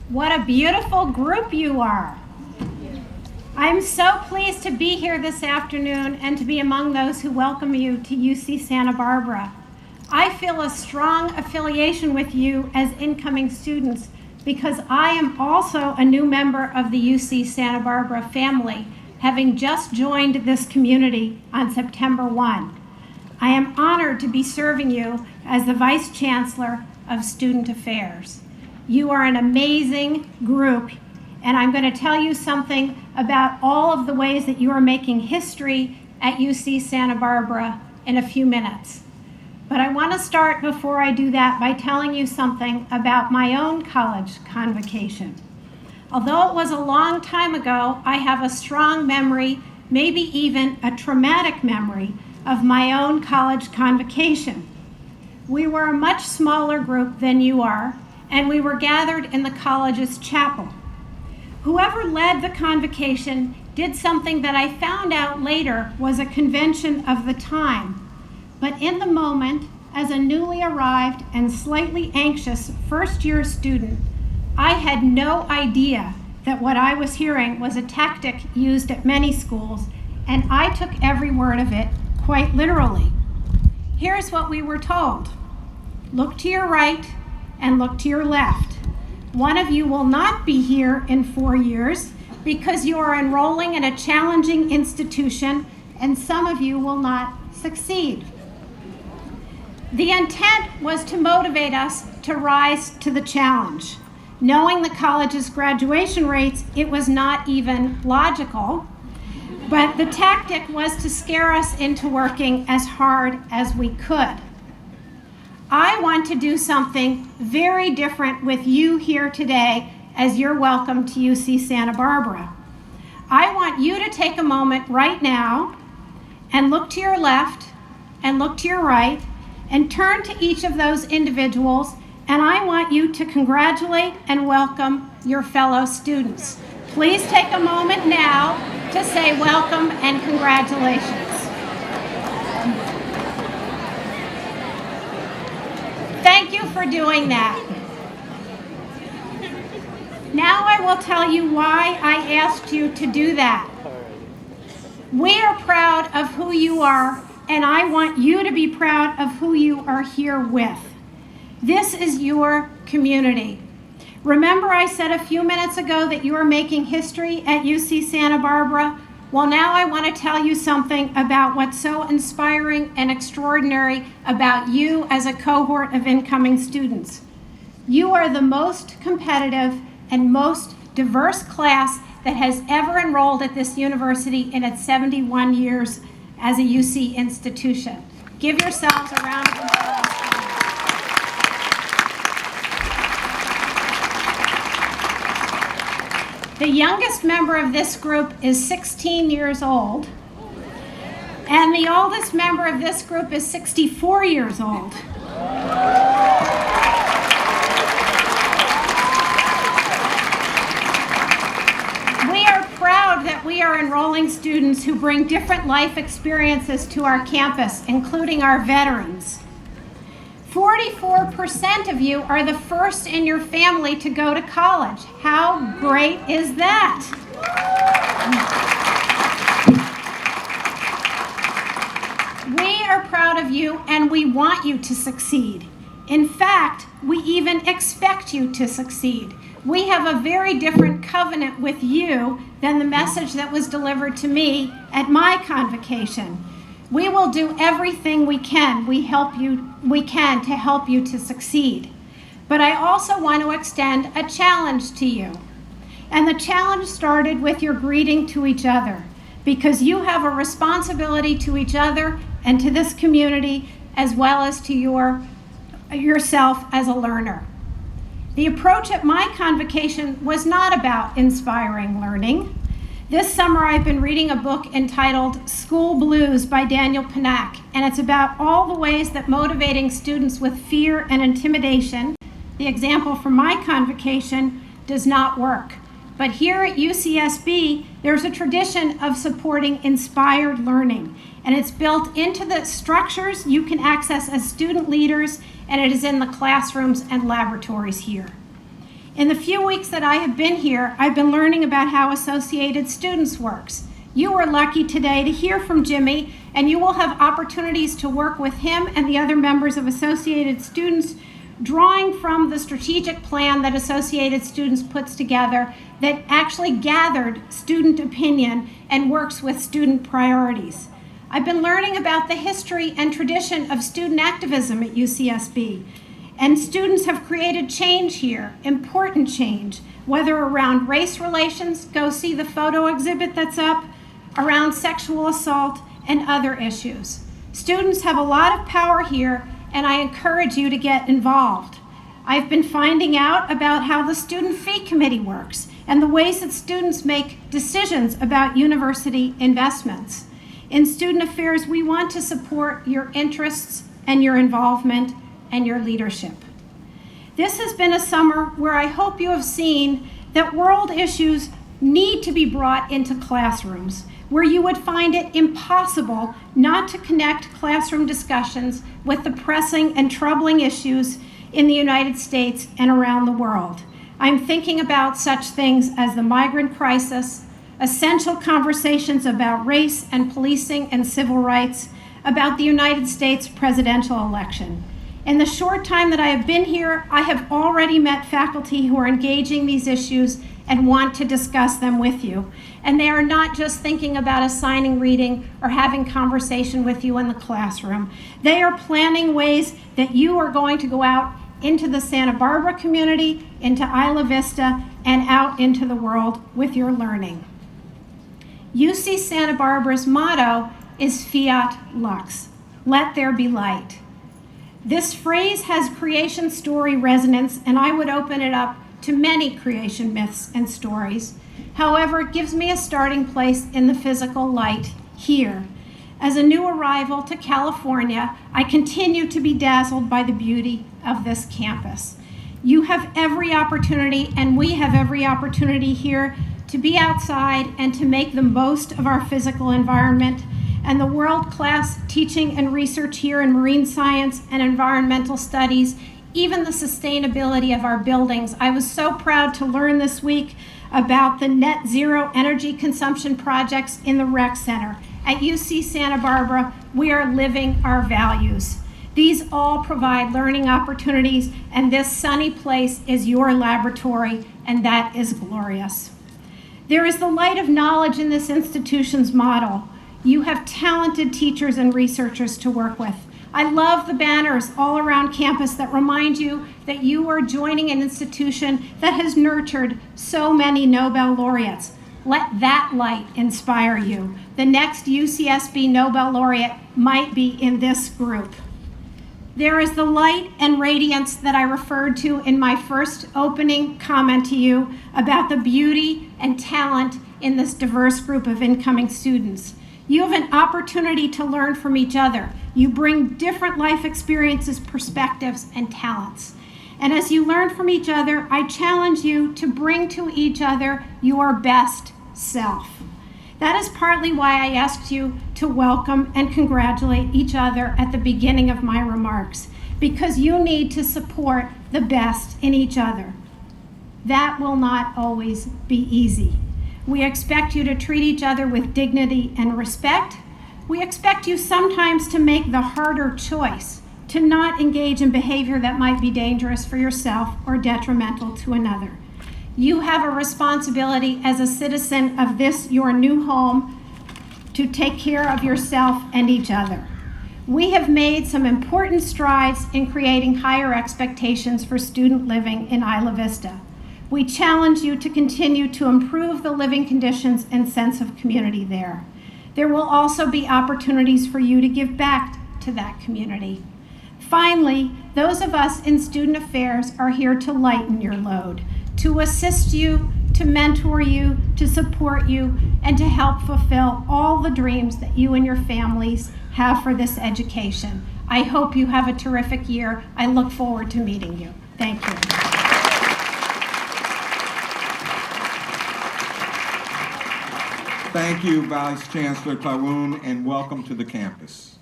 What a beautiful group you are. I'm so pleased to be here this afternoon and to be among those who welcome you to UC Santa Barbara. I feel a strong affiliation with you as incoming students because I am also a new member of the UC Santa Barbara family, having just joined this community on September 1. I am honored to be serving you as the Vice Chancellor of Student Affairs. You are an amazing group, and I'm going to tell you something about all of the ways that you are making history at UC Santa Barbara in a few minutes. But I want to start before I do that by telling you something about my own college convocation. Although it was a long time ago, I have a strong memory, maybe even a traumatic memory, of my own college convocation. We were a much smaller group than you are, and we were gathered in the college's chapel. Whoever led the convocation did something that I found out later was a convention of the time. But in the moment, as a newly arrived and slightly anxious first-year student, I had no idea that what I was hearing was a tactic used at many schools, and I took every word of it quite literally. Here's what we were told. Look to your right and look to your left. One of you will not be here in 4 years because you are enrolling in a challenging institution, and some of you will not succeed. The intent was to motivate us to rise to the challenge. Knowing the college's graduation rates, it was not even logical, but the tactic was to scare us into working as hard as we could. I want to do something very different with you here today as you're welcome to UC Santa Barbara. I want you to take a moment right now and look to your left and look to your right and turn to each of those individuals, and I want you to congratulate and welcome your fellow students. Please take a moment now to say welcome and congratulations. Thank you for doing that. Now I will tell you why I asked you to do that. We are proud of who you are, and I want you to be proud of who you are here with. This is your community. Remember I said a few minutes ago that you are making history at UC Santa Barbara? Well, now I want to tell you something about what's so inspiring and extraordinary about you as a cohort of incoming students. You are the most competitive and most diverse class that has ever enrolled at this university in its 71 years as a UC institution. Give yourselves a round of applause. The youngest member of this group is 16 years old, and the oldest member of this group is 64 years old. We are proud that we are enrolling students who bring different life experiences to our campus, including our veterans. 44% of you are the first in your family to go to college. How great is that? We are proud of you, and we want you to succeed. In fact, we even expect you to succeed. We have a very different covenant with you than the message that was delivered to me at my convocation. We will do everything we can to help you to succeed. But I also want to extend a challenge to you. And the challenge started with your greeting to each other, because you have a responsibility to each other and to this community, as well as to yourself as a learner. The approach at my convocation was not about inspiring learning. This summer, I've been reading a book entitled School Blues by Daniel Pinnack, and it's about all the ways that motivating students with fear and intimidation, the example from my convocation, does not work. But here at UCSB, there's a tradition of supporting inspired learning, and it's built into the structures you can access as student leaders, and it is in the classrooms and laboratories here. In the few weeks that I have been here, I've been learning about how Associated Students works. You were lucky today to hear from Jimmy, and you will have opportunities to work with him and the other members of Associated Students, drawing from the strategic plan that Associated Students puts together that actually gathered student opinion and works with student priorities. I've been learning about the history and tradition of student activism at UCSB, and students have created change here, important change, whether around race relations, go see the photo exhibit that's up, around sexual assault, and other issues. Students have a lot of power here, and I encourage you to get involved. I've been finding out about how the Student Fee Committee works and the ways that students make decisions about university investments. In student affairs, we want to support your interests and your involvement and your leadership. This has been a summer where I hope you have seen that world issues need to be brought into classrooms, where you would find it impossible not to connect classroom discussions with the pressing and troubling issues in the United States and around the world. I'm thinking about such things as the migrant crisis, essential conversations about race and policing and civil rights, about the United States presidential election. In the short time that I have been here, I have already met faculty who are engaging these issues and want to discuss them with you. And they are not just thinking about assigning reading or having conversation with you in the classroom. They are planning ways that you are going to go out into the Santa Barbara community, into Isla Vista, and out into the world with your learning. UC Santa Barbara's motto is Fiat Lux, let there be light. This phrase has creation story resonance, and I would open it up to many creation myths and stories. However, it gives me a starting place in the physical light here. As a new arrival to California, I continue to be dazzled by the beauty of this campus. You have every opportunity, and we have every opportunity here to be outside and to make the most of our physical environment. And the world-class teaching and research here in marine science and environmental studies, even the sustainability of our buildings. I was so proud to learn this week about the net zero energy consumption projects in the rec center. At UC Santa Barbara, we are living our values. These all provide learning opportunities, and this sunny place is your laboratory, and that is glorious. There is the light of knowledge in this institution's model. You have talented teachers and researchers to work with. I love the banners all around campus that remind you that you are joining an institution that has nurtured so many Nobel laureates. Let that light inspire you. The next UCSB Nobel laureate might be in this group. There is the light and radiance that I referred to in my first opening comment to you about the beauty and talent in this diverse group of incoming students. You have an opportunity to learn from each other. You bring different life experiences, perspectives, and talents. And as you learn from each other, I challenge you to bring to each other your best self. That is partly why I asked you to welcome and congratulate each other at the beginning of my remarks, because you need to support the best in each other. That will not always be easy. We expect you to treat each other with dignity and respect. We expect you sometimes to make the harder choice, to not engage in behavior that might be dangerous for yourself or detrimental to another. You have a responsibility as a citizen of this, your new home, to take care of yourself and each other. We have made some important strides in creating higher expectations for student living in Isla Vista. We challenge you to continue to improve the living conditions and sense of community there. There will also be opportunities for you to give back to that community. Finally, those of us in student affairs are here to lighten your load, to assist you, to mentor you, to support you, and to help fulfill all the dreams that you and your families have for this education. I hope you have a terrific year. I look forward to meeting you. Thank you. Thank you, Vice Chancellor Klawunn, and welcome to the campus.